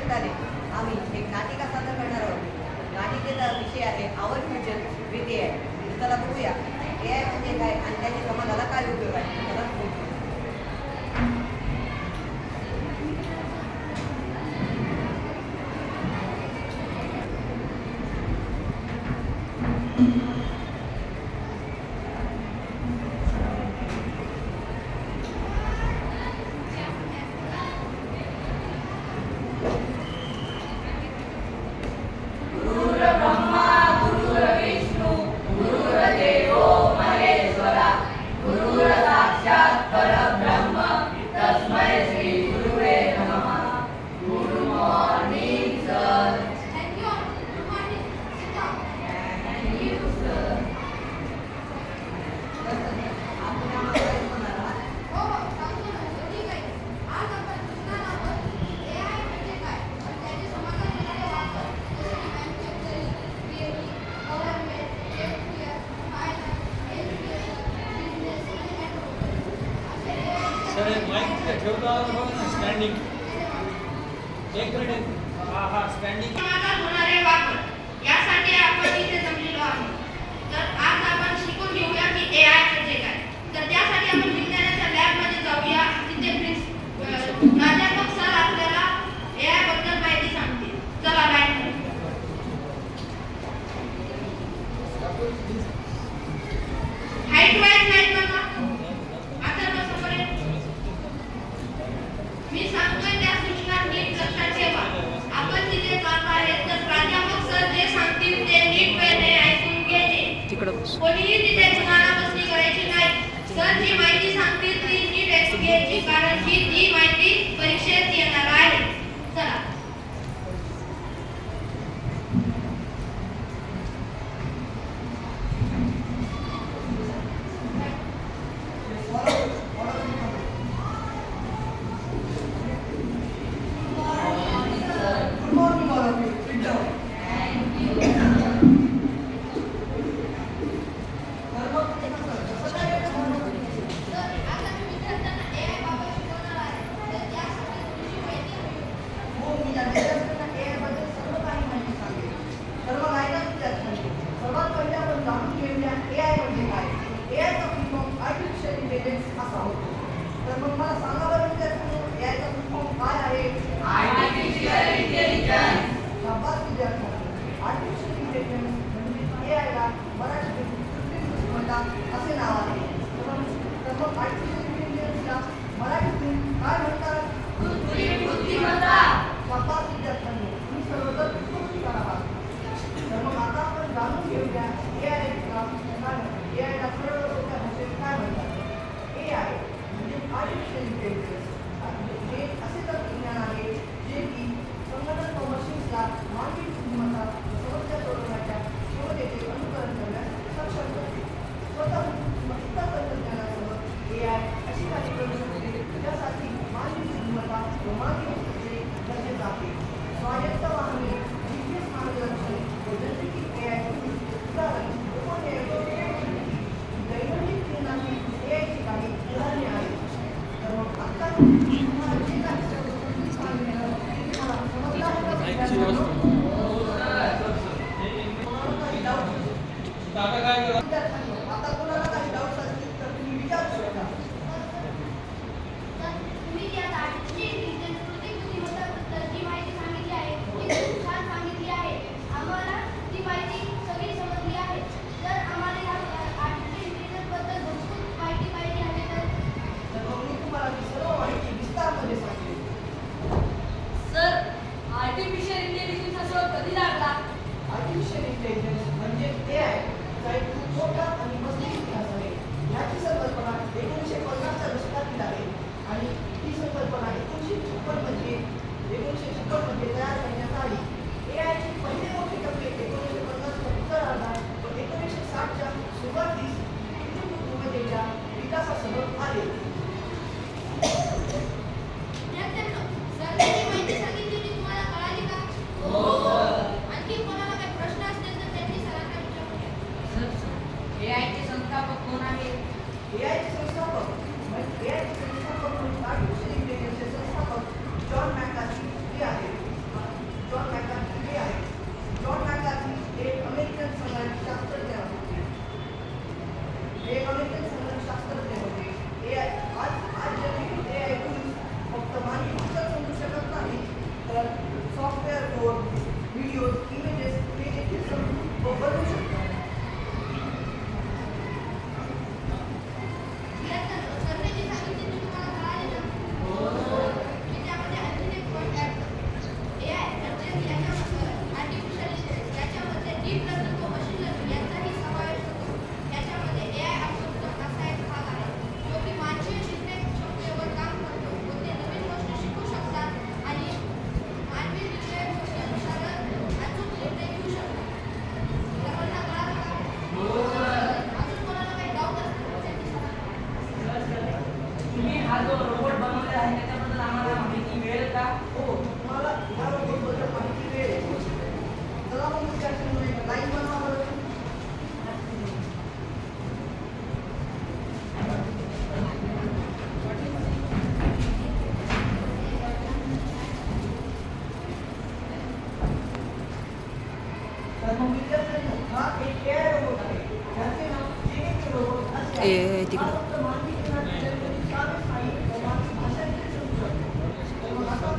निमित्ताने आम्ही एक नाटिका सादर करणार आहोत. नाटिकेचा विषय आहे आवर फ्युचर विथ AI. चला बघूया AI म्हणजे काय आणि त्याचे समाजाला काय उपयोग आहे. चला बघूया. स्टँडिंग एक मिनिट हा स्टँडिंग होणारे वापर यासाठी आपण इथे जमलेलो आहोत. तर आज आपण शिकून घेऊया की AI म्हणजे काय. तर त्यासाठी आपण विज्ञानाच्या लॅब मध्ये जाऊया. तिथे प्राध्यापक सर आपल्याला AI बद्दल माहिती सांगतील. चला लॅब हाईट वाईज नाही बघा. आता बसपर्यंत मी सांगतोय त्या सूचना नीट लक्षात ठेवा. आपण तिथे जात आहे तर प्राध्यापक सर जे सांगतील ते नीट वेळेने ऐकून घ्यायचे. कोणीही तिथे कुणाला बसणी करायची नाही. सर जी माहिती सांगतील ती नीट ऐकून घ्यायची कारण ही ती माहिती परीक्षेत येणार आहे. चला असे नाव आहे. तर मग आर्टिफिशियल इंटेलिजन्सला मराठीतून काय म्हणतात? कृत्रिम बुद्धिमत्ता. शाबास विद्यार्थ्यांनी, तुम्ही सर्वजण उत्कृष्ट आहात. तर मग आता आपण जाणून घेऊया AI ला काय म्हणतात. AI ला सरळ सोप्या भाषेत काय म्हणतात. AI म्हणजे आर्टिफिशियल इंटेलिजन्स हे असे तंत्रज्ञान आहे जे की संगणक व मशीन्सला मानवी बुद्धिमत्ता समस्या सोडवण्याच्या क्षमतेचे अनुकरण करण्यास सक्षम करते. स्वतः तंत्रज्ञानासह AI अशी काही करू शकते ज्यासाठी मानवी बुद्धिमत्ता व मानवी हस्तक्षेप गरजेचे आहे. स्वायत्त वाहने, GPS मार्गदर्शन व नैसर्गिक AI उदाहरण दैनंदिन जीवनातील AI ची काही उदाहरणे आहेत. तर मग आता तुम्हाला जे काही सांगितलं ते तुम्हाला समजलं आहे का? आता कोणाला काही डाऊट असतील तर तुम्ही विचारू शकता. तुम्ही या आर्टिफिशियल इंटेलिजन्स कृत्रिम बुद्धिमत्ताबद्दल जी माहिती सांगितली आहे ती खूप छान सांगितली आहे. आम्हाला ती माहिती सगळी समजली आहे. जर आम्हाला या आर्टिफिशियल इंटेलिजन्स बद्दल भरपूर माहिती पाहिजे आहे तर मग मी तुम्हाला ती सर्व माहिती विस्तारामध्ये सांगेन. सर आर्टिफिशियल इंटेलिजन्स हा शोध कधी लागला? आर्टिफिशियल इंटेलिजन्स म्हणजे AI चा एक खूप मोठा आणि मजबूत इतिहास आहे. याची संकल्पना 1950च्या दशकातील आहे आणि ही संकल्पना 1956 मध्ये तयार करण्यात आली. AI चे पहिले मोठे टप्पे 1950च्या उत्तरार्धात व 1960च्या सुरुवातीस कृत्रिम बुद्धिमत्तेच्या विकासासह आले. सरकारची माहिती सांगितली ती तुम्हाला कळाली का? हो. आणखी कोणाला काही प्रश्न असतील तर त्यांनी हा जो रोबोट बनवलेला आहे त्याच्याबद्दल आम्हाला माहिती मिळेल का? हो, तुम्हाला या रोबोटबद्दल माहिती मिळेल. चला मग विद्यार्थ्यांनो, एक लाईन बनवा बरं. तर मग विद्यार्थ्यांनो, हा एक AI रोबोट आहे. ज्याचे नाव जेनेटिक रोबोट असे आहे. ए तिकडं. हा फक्त मानवी जीवनातील कामे नाही, तर मानवी भाषा देखील समजू शकतो. तर मग आता